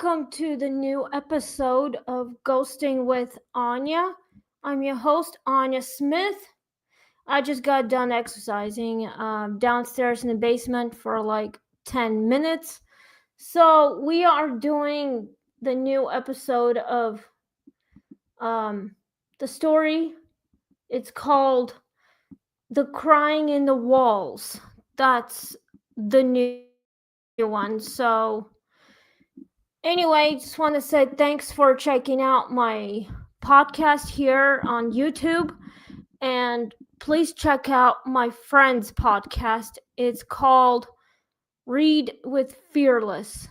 welcome to the new episode of Ghosting with Anya. I'm your host, Anya Smith. I just got done exercising downstairs in the basement for like 10 minutes. So, we are doing the new episode of the story. It's called The Crying in the Walls. That's the new one. So, anyway, just want to say thanks for checking out my podcast here on YouTube. And please check out my friend's podcast. It's called Read with Fearless.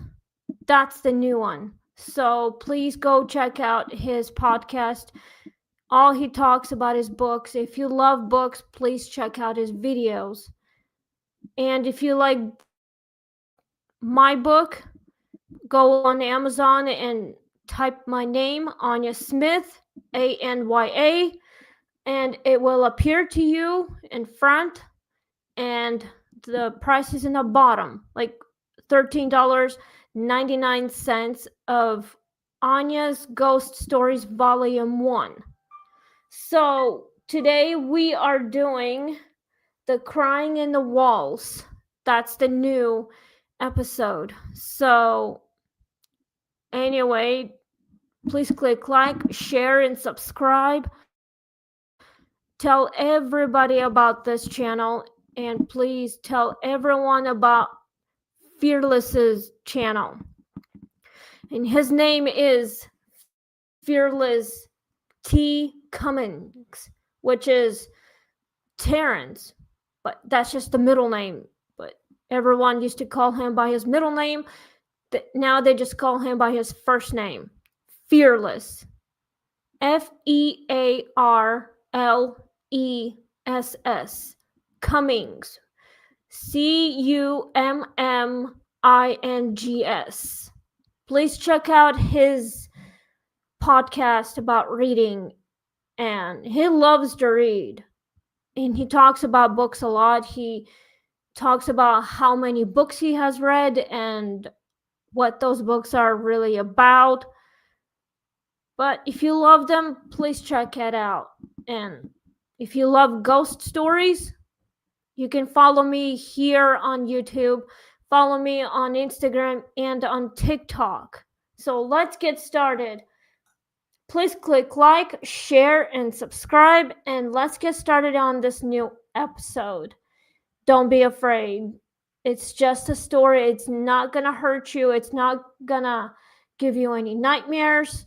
That's the new one. So please go check out his podcast. All he talks about is books. If you love books, please check out his videos. And if you like my book, go on Amazon and type my name, Anya Smith, Anya, and it will appear to you in front, and the price is in the bottom, like $13.99 of Anya's Ghost Stories Volume 1. So today we are doing The Crying in the Walls. That's the new episode. So anyway, please click like, share, and subscribe. Tell everybody about this channel, and please tell everyone about Fearless's channel. And his name is Fearless T. Cummings, which is Terrence, but that's just the middle name. But everyone used to call him by his middle name. Now they just call him by his first name, Fearless. Fearless. Cummings. Cummings. Please check out his podcast about reading, and he loves to read. And he talks about books a lot. He talks about how many books he has read and what those books are really about. But if you love them, please check it out. And if you love ghost stories, you can follow me here on YouTube, follow me on Instagram, and on TikTok. So let's get started. Please click like, share, and subscribe, and let's get started on this new episode. Don't be afraid. It's just a story. It's not gonna hurt you. It's not gonna give you any nightmares,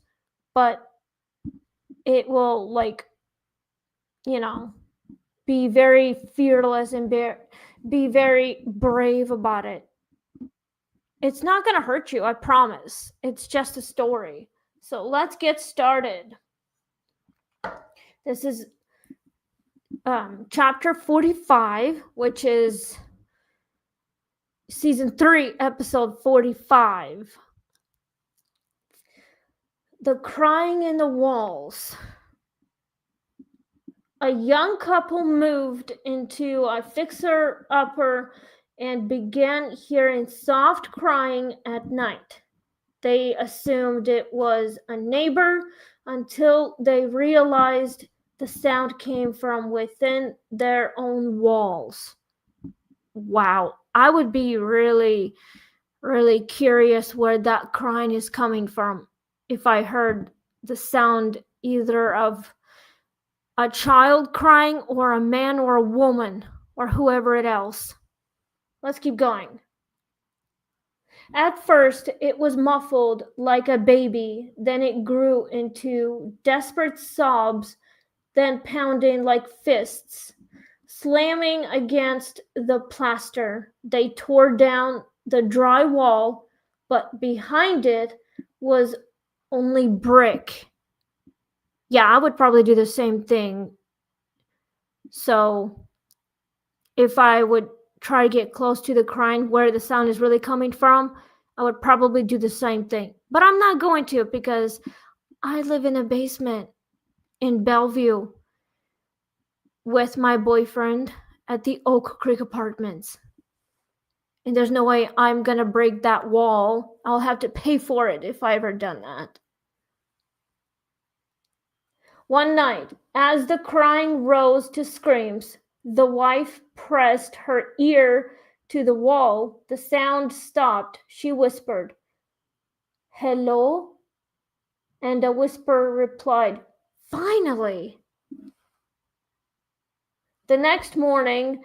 but it will, be very fearless and be very brave about it. It's not gonna hurt you, I promise. It's just a story. So let's get started. This is chapter 45, which is season 3, episode 45. The Crying in the Walls. A young couple moved into a fixer-upper and began hearing soft crying at night. They assumed it was a neighbor until they realized the sound came from within their own walls. Wow, I would be really, really curious where that crying is coming from if I heard the sound either of a child crying or a man or a woman or whoever it else. Let's keep going. At first, it was muffled like a baby, then it grew into desperate sobs, then pounding like fists. Slamming against the plaster, they tore down the dry wall, but behind it was only brick. Yeah, I would probably do the same thing. So, if I would try to get close to the crying where the sound is really coming from, I would probably do the same thing. But I'm not going to, because I live in a basement in Bellevue with my boyfriend at the Oak Creek Apartments. And there's no way I'm gonna break that wall. I'll have to pay for it if I ever done that. One night, as the crying rose to screams, the wife pressed her ear to the wall. The sound stopped. She whispered, "Hello?" And a whisper replied, "Finally!" The next morning,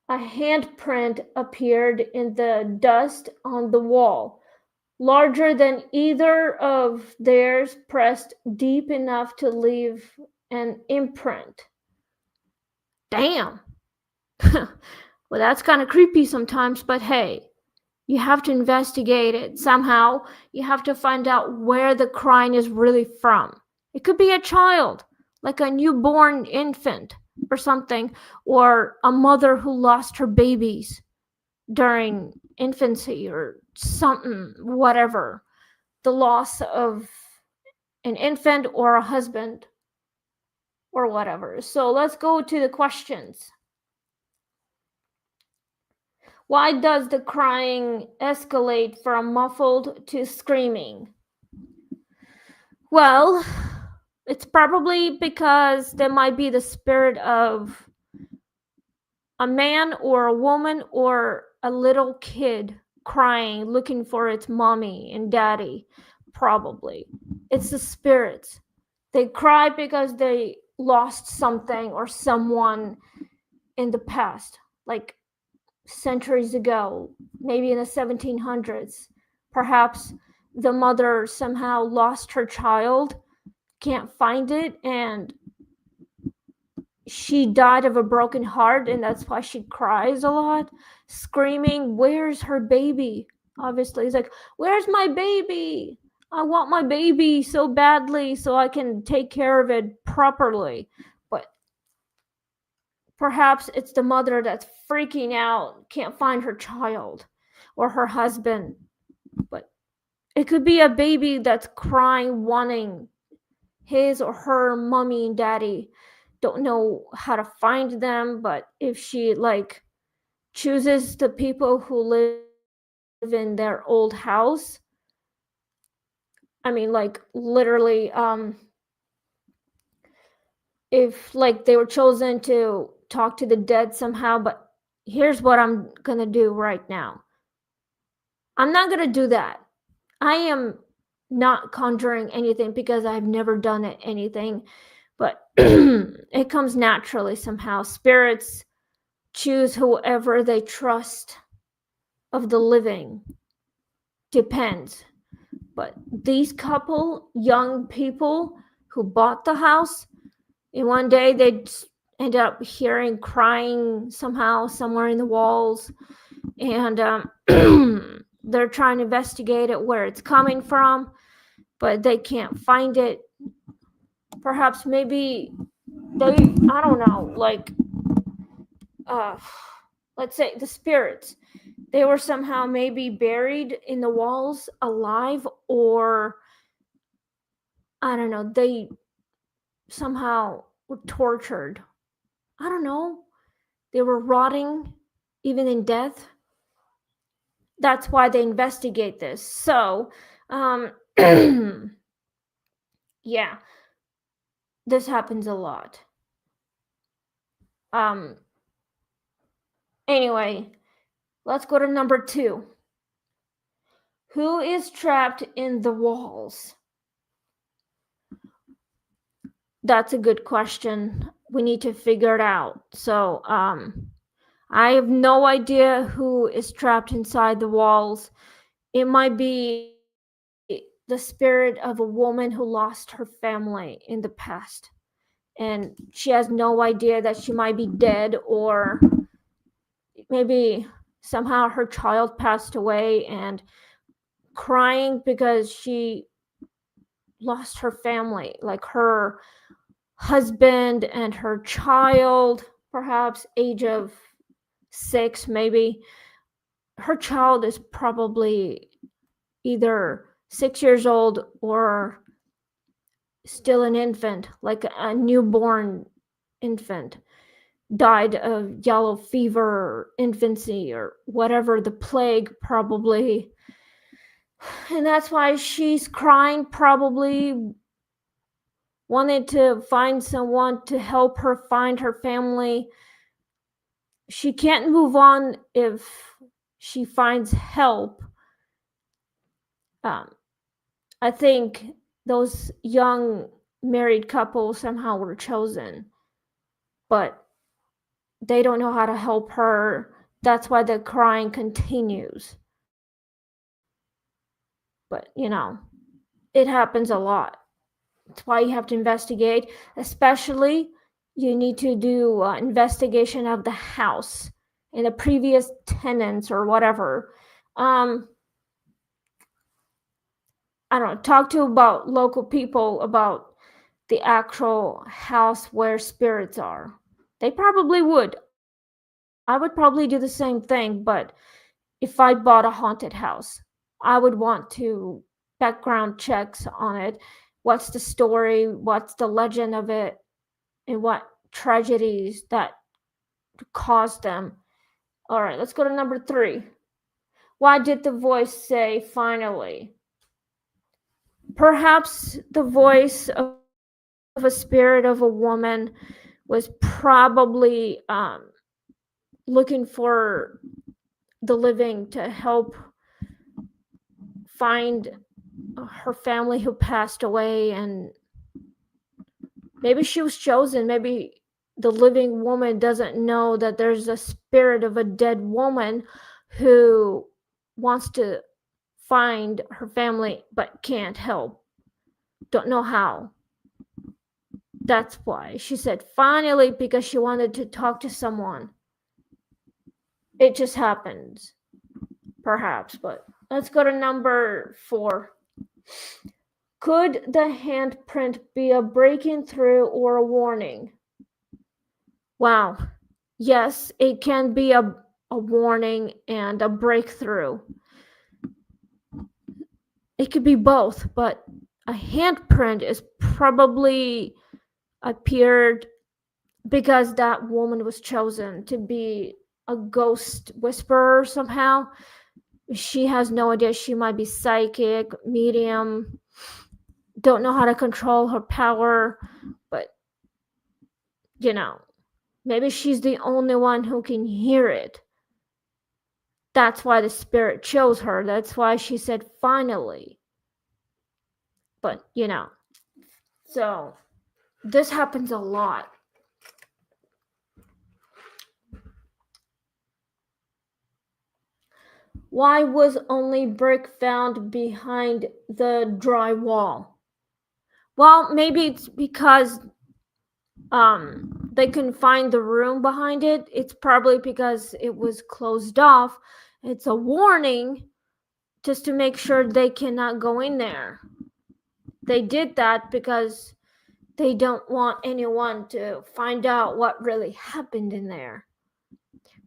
a handprint appeared in the dust on the wall, larger than either of theirs, pressed deep enough to leave an imprint. Damn. Well, that's kind of creepy sometimes, but hey, you have to investigate it somehow. You have to find out where the crying is really from. It could be a child, like a newborn infant or something, or a mother who lost her babies during infancy or something, whatever. The loss of an infant or a husband or whatever. So let's go to the questions. Why does the crying escalate from muffled to screaming? Well, it's probably because there might be the spirit of a man or a woman or a little kid crying, looking for its mommy and daddy. Probably. It's the spirits. They cry because they lost something or someone in the past, like centuries ago, maybe in the 1700s. Perhaps the mother somehow lost her child, can't find it, and she died of a broken heart, and that's why she cries a lot, screaming, "Where's her baby?" Obviously, it's like, "Where's my baby? I want my baby so badly so I can take care of it properly." But perhaps it's the mother that's freaking out, can't find her child or her husband. But it could be a baby that's crying, wanting his or her mommy and daddy. Don't know how to find them, but if she like chooses the people who live in their old house, I mean, like literally, if like they were chosen to talk to the dead somehow. But here's what I'm gonna do right now. I'm not gonna do that. I am not conjuring anything because I've never done anything, but it comes naturally somehow. Spirits choose whoever they trust of the living. Depends. But these couple young people who bought the house, and one day they end up hearing crying somehow somewhere in the walls, and they're trying to investigate it, where it's coming from, but they can't find it. Perhaps maybe they, I don't know, like let's say the spirits, they were somehow maybe buried in the walls alive, or I don't know, they somehow were tortured. I don't know. They were rotting even in death. That's why they investigate this. So, yeah, this happens a lot. Anyway, let's go to number 2. Who is trapped in the walls? That's a good question. We need to figure it out. So, I have no idea who is trapped inside the walls. It might be the spirit of a woman who lost her family in the past, and she has no idea that she might be dead, or maybe somehow her child passed away and crying because she lost her family, like her husband and her child, perhaps age of 6, maybe. Her child is probably either 6 years old or still an infant, like a newborn infant. died of yellow fever or infancy or whatever, the plague probably. And that's why she's crying, probably wanted to find someone to help her find her family. She can't move on if she finds help. I think those young married couples somehow were chosen, but they don't know how to help her. That's why the crying continues. But, it happens a lot. That's why you have to investigate. Especially, you need to do investigation of the house and the previous tenants or whatever. I don't know, talk to about local people about the actual house where spirits are. They probably would. I would probably do the same thing, but if I bought a haunted house, I would want to background checks on it. What's the story? What's the legend of it? And what tragedies that caused them? All right, let's go to number 3. Why did the voice say finally? Perhaps the voice of a spirit of a woman was probably looking for the living to help find her family who passed away, and maybe she was chosen. Maybe the living woman doesn't know that there's a spirit of a dead woman who wants to find her family but can't help. Don't know how. That's why she said finally, because she wanted to talk to someone. It just happens. Perhaps, but let's go to number 4. Could the handprint be a breaking through or a warning? Wow. Yes, it can be a warning and a breakthrough. It could be both, but a handprint is probably appeared because that woman was chosen to be a ghost whisperer somehow. She has no idea. She might be psychic, medium, don't know how to control her power, but maybe she's the only one who can hear it. That's why the spirit chose her. That's why she said finally. But, so this happens a lot. Why was only brick found behind the dry wall? Well, maybe it's because they couldn't find the room behind it. It's probably because it was closed off. It's a warning just to make sure they cannot go in there. They did that because they don't want anyone to find out what really happened in there.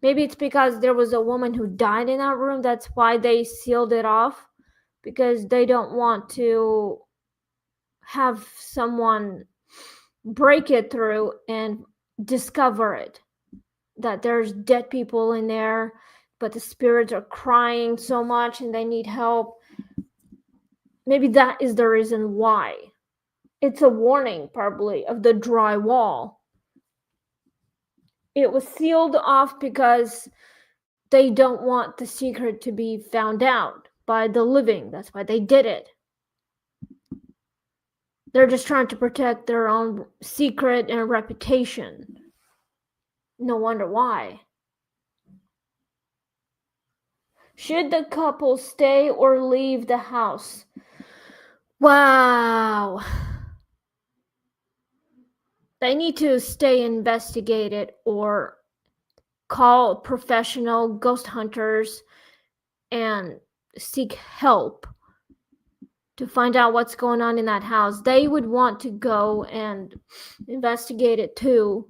Maybe it's because there was a woman who died in that room. That's why they sealed it off, because they don't want to have someone break it through and discover it, that there's dead people in there, but the spirits are crying so much and they need help. Maybe that is the reason why. It's a warning, probably, of the dry wall. It was sealed off because they don't want the secret to be found out by the living. That's why they did it. They're just trying to protect their own secret and reputation. No wonder why. Should the couple stay or leave the house? Wow. They need to stay investigated or call professional ghost hunters and seek help to find out what's going on in that house. They would want to go and investigate it too.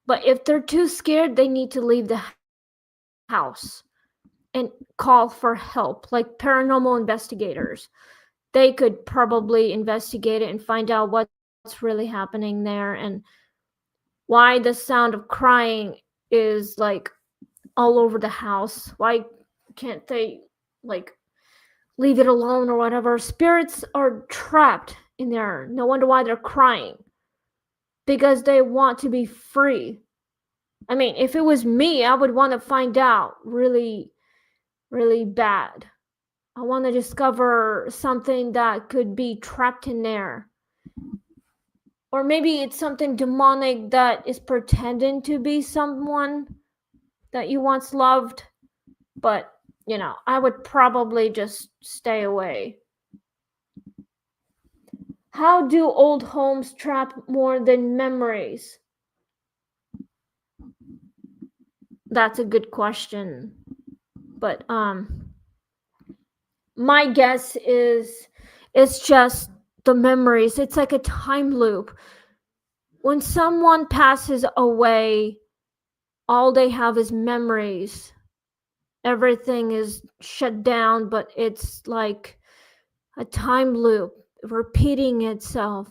But if they're too scared, they need to leave the house and call for help, like paranormal investigators. They could probably investigate it and find out what's really happening there and why the sound of crying is like all over the house. Why can't they like leave it alone or whatever? Spirits are trapped in there. No wonder why they're crying. Because they want to be free. I mean, if it was me, I would want to find out really, really bad. I want to discover something that could be trapped in there. Or maybe it's something demonic that is pretending to be someone that you once loved. But, I would probably just stay away. How do old homes trap more than memories? That's a good question. But my guess is it's just the memories. It's like a time loop. When someone passes away, all they have is memories. Everything is shut down, but it's like a time loop repeating itself.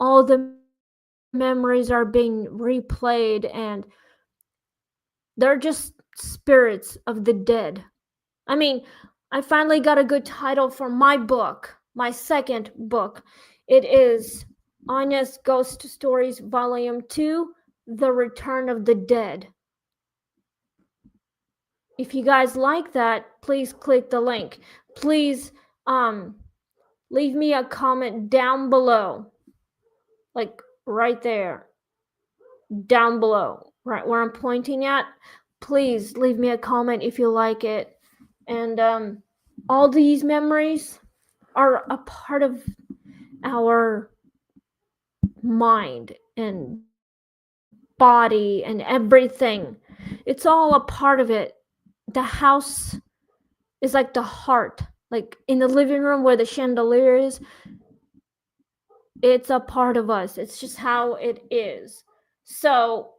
All the memories are being replayed, and they're just spirits of the dead. I mean, I finally got a good title for my book, my second book. It is Anya's Ghost Stories Volume 2, The Return of the Dead. If you guys like that, please click the link. Please leave me a comment down below. Like right there. Down below. Right where I'm pointing at. Please leave me a comment if you like it. And all these memories are a part of our mind and body and everything. It's all a part of it. The house is like the heart. Like in the living room where the chandelier is, it's a part of us. It's just how it is. So,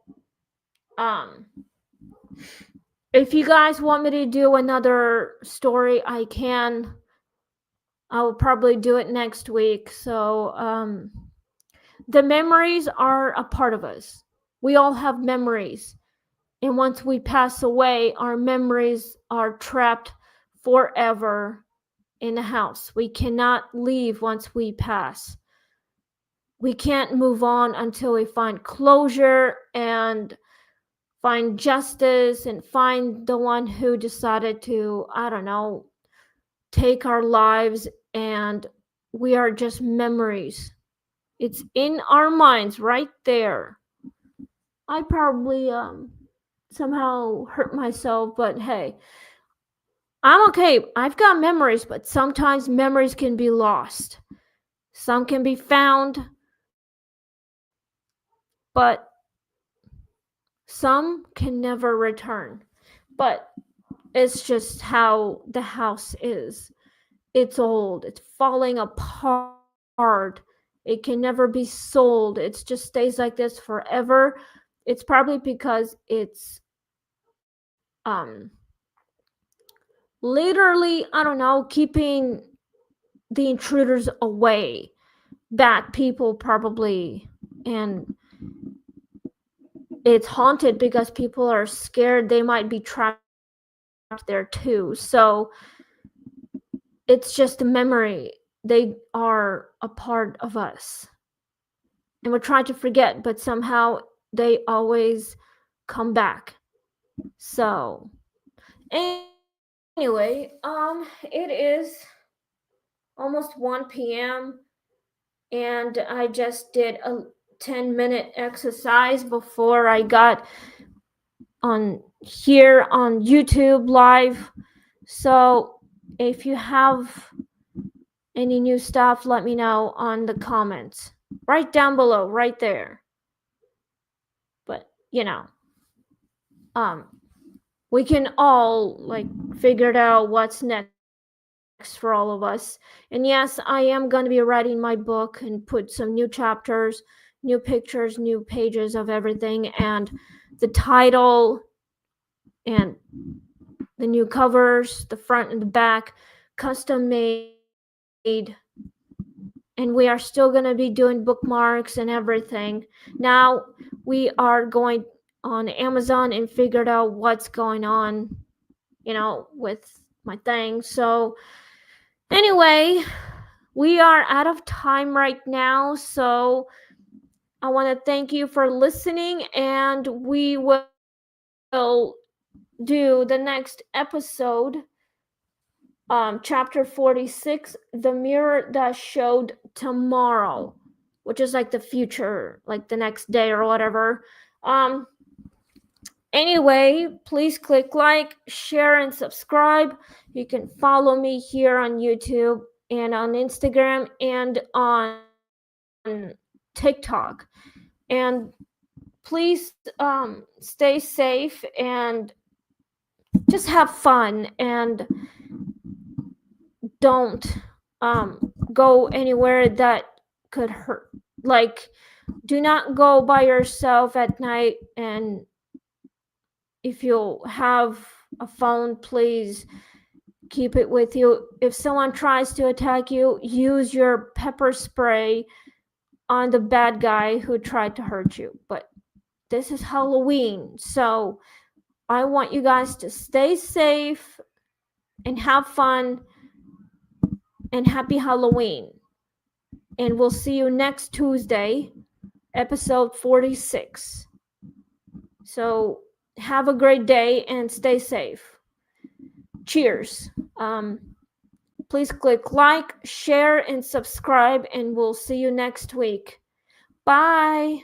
if you guys want me to do another story, I can. I will probably do it next week. So, the memories are a part of us. We all have memories. And once we pass away, our memories are trapped forever in the house. We cannot leave once we pass. We can't move on until we find closure and find justice and find the one who decided to, I don't know, take our lives, and we are just memories. It's in our minds right there. I probably somehow hurt myself, but hey, I'm okay. I've got memories, but sometimes memories can be lost. Some can be found, but some can never return. But it's just how the house is. It's old, it's falling apart. It can never be sold. It just stays like this forever. It's probably because it's literally, I don't know, keeping the intruders away. Bad people probably. And it's haunted because people are scared they might be trapped there too. So it's just a memory. They are a part of us. And we're trying to forget, but somehow they always come back. So anyway, it is almost 1 p.m. and I just did a 10-minute exercise before I got on here on YouTube live. So if you have any new stuff, let me know on the comments right down below, right there. But we can all like figure out what's next for all of us. And yes, I am going to be writing my book and put some new chapters, new pictures, new pages of everything, and the title and the new covers, the front and the back, custom made, and we are still going to be doing bookmarks and everything. Now we are going on Amazon and figured out what's going on, with my thing. So anyway, we are out of time right now. So I want to thank you for listening, and we will do the next episode, chapter 46, The Mirror That Showed Tomorrow, which is like the future, like the next day or whatever. Anyway, please click like, share, and subscribe. You can follow me here on YouTube and on Instagram and on TikTok. And please stay safe and just have fun, and don't go anywhere that could hurt. Like, do not go by yourself at night, and if you have a phone, please keep it with you. If someone tries to attack you, use your pepper spray on the bad guy who tried to hurt you. But this is Halloween, so I want you guys to stay safe and have fun, and happy Halloween. And we'll see you next Tuesday, episode 46. So have a great day and stay safe. Cheers. Please click like, share, and subscribe, and we'll see you next week. Bye.